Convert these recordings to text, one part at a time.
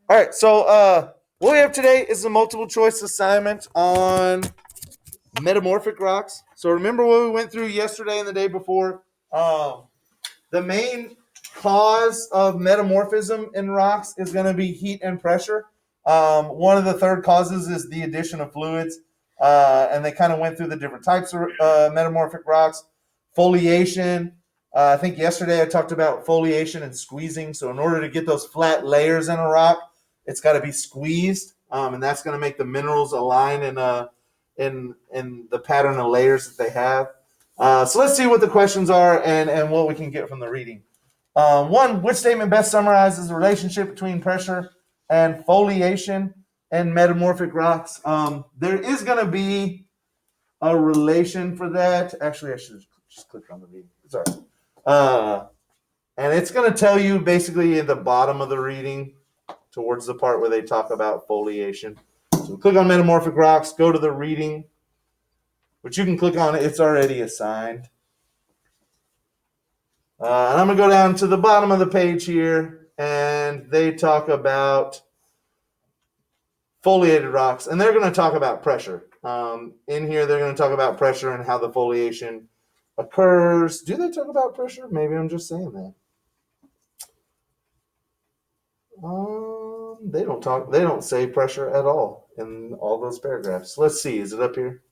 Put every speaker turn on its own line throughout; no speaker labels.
All right, so what we have today is a multiple choice assignment on metamorphic rocks. So remember what we went through yesterday and the day before? The main cause of metamorphism in rocks is going to be heat and pressure. One of the third causes is the addition of fluids, and they kind of went through the different types of metamorphic rocks. Foliation. I think yesterday I talked about foliation and squeezing. So in order to get those flat layers in a rock, it's got to be squeezed, and that's going to make the minerals align in the pattern of layers that they have. So let's see what the questions are and what we can get from the reading. One, which statement best summarizes the relationship between pressure and foliation and metamorphic rocks? There is going to be a relation for that. Actually, I should just click on the reading. Sorry. And it's going to tell you basically at the bottom of the reading towards the part where they talk about foliation. So click on metamorphic rocks, go to the reading, which you can click on it. It's already assigned. And I'm going to go down to the bottom of the page here, and they talk about foliated rocks, and they're going to talk about pressure. In here, they're going to talk about pressure and how the foliation occurs. Do they talk about pressure? Maybe I'm just saying that. They don't talk. They don't say pressure at all in all those paragraphs. Let's see. Is it up here?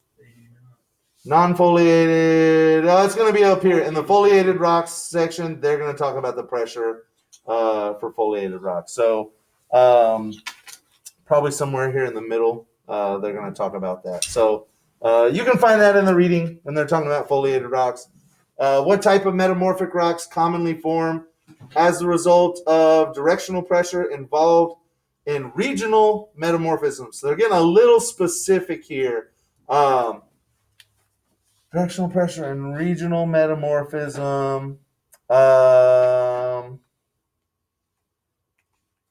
Non-foliated. It's going to be up here in the foliated rocks section. They're going to talk about the pressure for foliated rocks. So probably somewhere here in the middle, they're going to talk about that. So you can find that in the reading when they're talking about foliated rocks. What type of metamorphic rocks commonly form as a result of directional pressure involved in regional metamorphism? So they're getting a little specific here. Directional pressure and regional metamorphism. Yeah,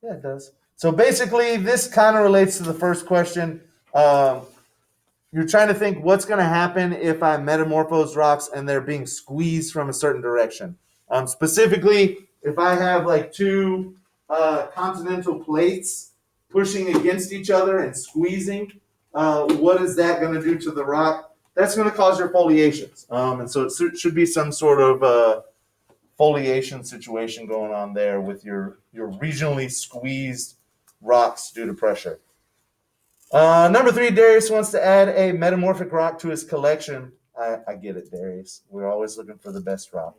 it does. So basically, this kind of relates to the first question. You're trying to think what's going to happen if I metamorphose rocks and they're being squeezed from a certain direction. Specifically, if I have like two continental plates pushing against each other and squeezing, what is that going to do to the rock? That's going to cause your foliations. And so it should be some sort of foliation situation going on there with your regionally squeezed rocks due to pressure. Number 3, Darius wants to add a metamorphic rock to his collection. I get it, Darius. We're always looking for the best rock.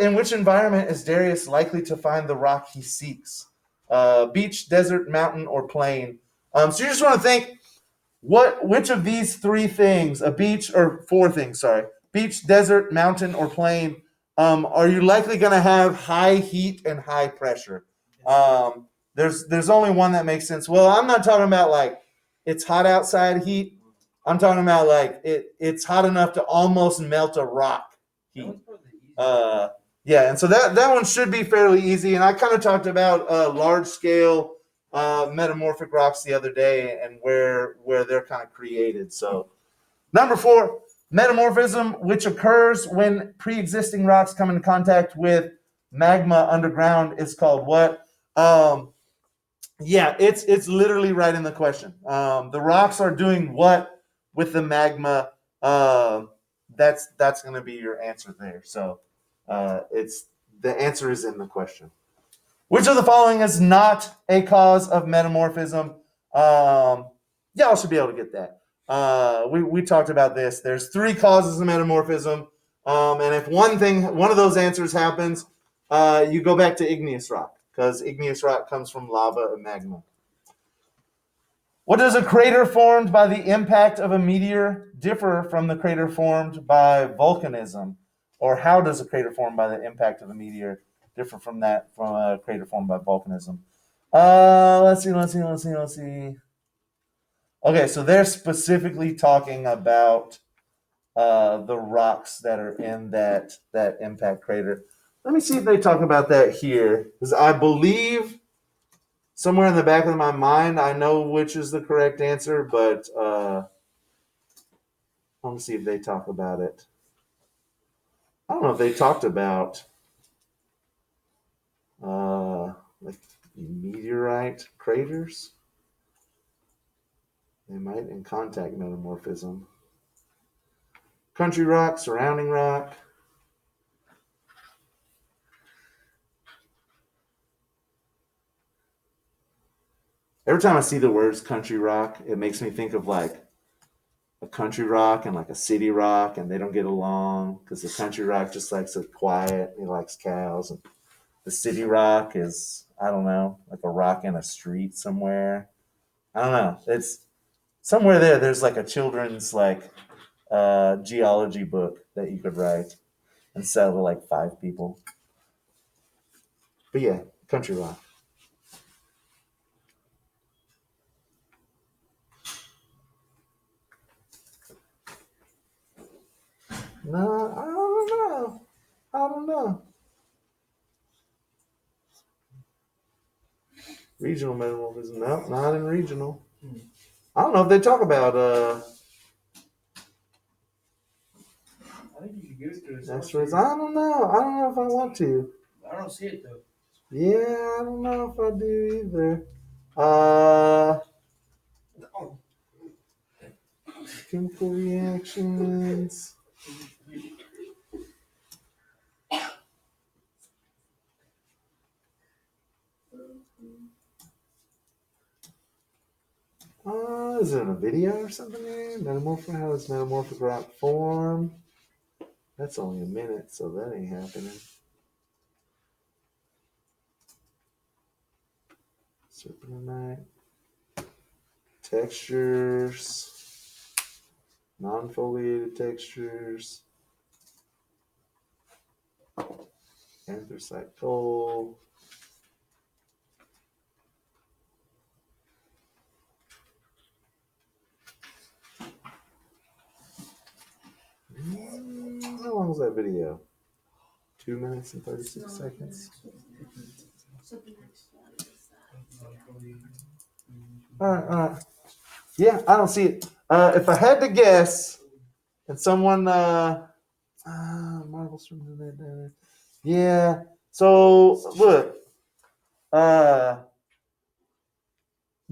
In which environment is Darius likely to find the rock he seeks? Beach, desert, mountain, or plain? So you just want to think, which of these 3 things, a beach, or 4 things, sorry, beach, desert, mountain, or plain, are you likely going to have high heat and high pressure? There's only one that makes sense. Well, I'm not talking about like it's hot outside heat. I'm talking about like it's hot enough to almost melt a rock heat. Yeah, and so that one should be fairly easy. And I kind of talked about large scale metamorphic rocks the other day and where they're kind of created. So number 4, metamorphism, which occurs when pre-existing rocks come into contact with magma underground, is called what? Yeah, it's literally right in the question. The rocks are doing what with the magma? That's going to be your answer there. So it's the answer is in the question. Which of the following is not a cause of metamorphism? Y'all should be able to get that. We talked about this. There's 3 causes of metamorphism, and if one of those answers happens, you go back to igneous rock because igneous rock comes from lava and magma. What does a crater formed by the impact of a meteor differ from the crater formed by volcanism? Or how does a crater formed by the impact of a meteor differ from a crater formed by volcanism? Let's see. Okay, so they're specifically talking about the rocks that are in that impact crater. Let me see if they talk about that here, because I believe somewhere in the back of my mind I know which is the correct answer, but let me see if they talk about it. I don't know if they talked about like meteorite craters. They might in contact metamorphism. Country rock, surrounding rock. Every time I see the words country rock, it makes me think of like a country rock and like a city rock, and they don't get along because the country rock just likes it quiet. He likes cows. And the city rock is, I don't know, like a rock in a street somewhere. I don't know. It's somewhere there. There's like a children's like geology book that you could write and sell to like 5 people. But yeah, country rock. No, I don't know. I don't know. Regional metamorphism. No, not in regional. I don't know if they talk about
I think you should give it to us.
asteroids. I don't know. I don't know if I want to.
I don't see it though.
Yeah, I don't know if I do either. Chemical reactions. Is it in a video or something there? Metamorphic, how does metamorphic rock form? That's only a minute, so that ain't happening. Serpentinite. Textures. Non-foliated textures. Anthracite coal. How long was that video? 2 minutes and 36 seconds. All right. Yeah, I don't see it. If I had to guess, and someone, marbles from the yeah. So look,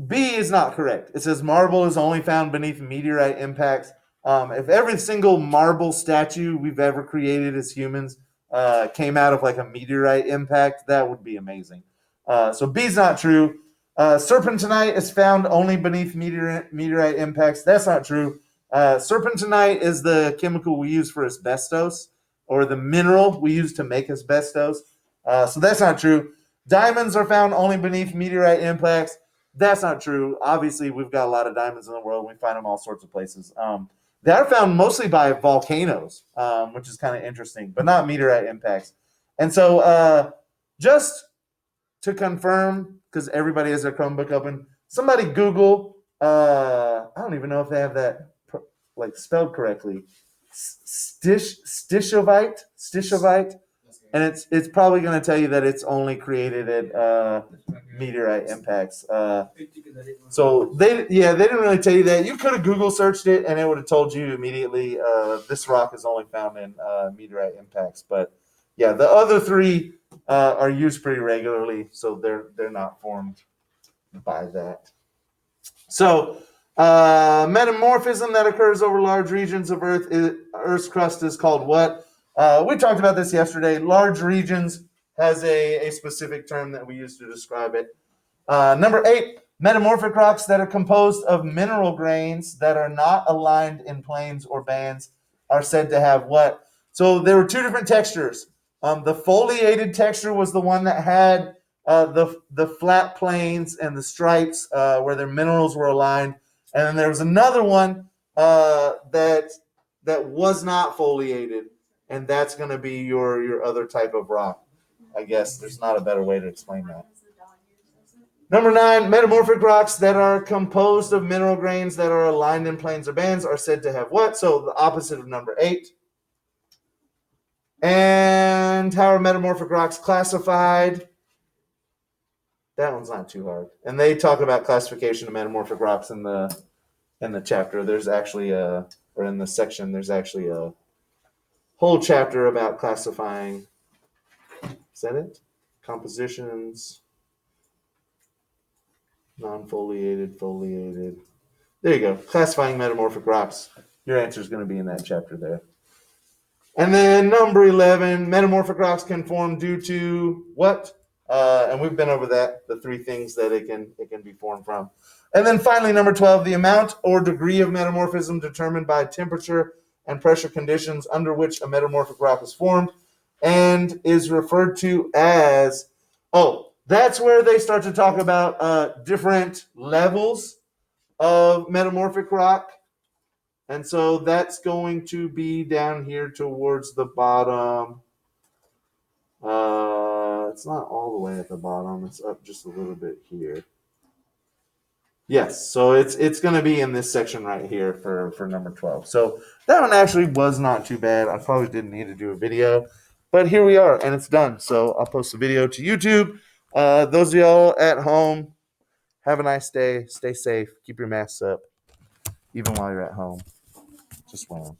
B is not correct. It says marble is only found beneath meteorite impacts. If every single marble statue we've ever created as humans came out of like a meteorite impact, that would be amazing. So B is not true. Serpentinite is found only beneath meteorite impacts. That's not true. Serpentinite is the chemical we use for asbestos, or the mineral we use to make asbestos. So that's not true. Diamonds are found only beneath meteorite impacts. That's not true. Obviously, we've got a lot of diamonds in the world. We find them all sorts of places. They are found mostly by volcanoes, which is kind of interesting, but not meteorite impacts. And so, just to confirm, because everybody has their Chromebook open, somebody Google. I don't even know if they have that like spelled correctly. Stishovite, and it's probably going to tell you that it's only created at meteorite impacts. So they didn't really tell you that. You could have Google searched it, and it would have told you immediately. This rock is only found in meteorite impacts, but yeah, the other 3 are used pretty regularly, so they're not formed by that. So metamorphism that occurs over large regions of Earth's crust is called what? We talked about this yesterday. Large regions has a specific term that we use to describe it. Number 8, metamorphic rocks that are composed of mineral grains that are not aligned in planes or bands are said to have what? So there were 2 different textures. The foliated texture was the one that had the flat planes and the stripes where their minerals were aligned. And then there was another one that was not foliated, and that's going to be your other type of rock. I guess there's not a better way to explain that. Number 9, metamorphic rocks that are composed of mineral grains that are aligned in planes or bands are said to have what? So the opposite of number 8. And how are metamorphic rocks classified? That one's not too hard. And they talk about classification of metamorphic rocks in the chapter. There's actually or in the section, there's actually a whole chapter about classifying. Is that it? Compositions. Non-foliated, foliated. There you go. Classifying metamorphic rocks. Your answer is going to be in that chapter there. And then number 11, metamorphic rocks can form due to what? And we've been over that, the three things that it can be formed from. And then finally, number 12, the amount or degree of metamorphism determined by temperature and pressure conditions under which a metamorphic rock is formed and is referred to as, that's where they start to talk about different levels of metamorphic rock. And so that's going to be down here towards the bottom. It's not all the way at the bottom. It's up just a little bit here. Yes, so it's going to be in this section right here for number 12. So that one actually was not too bad. I probably didn't need to do a video, but here we are, and it's done. So I'll post the video to YouTube. Those of y'all at home, have a nice day. Stay safe. Keep your masks up, even while you're at home. Just wear them.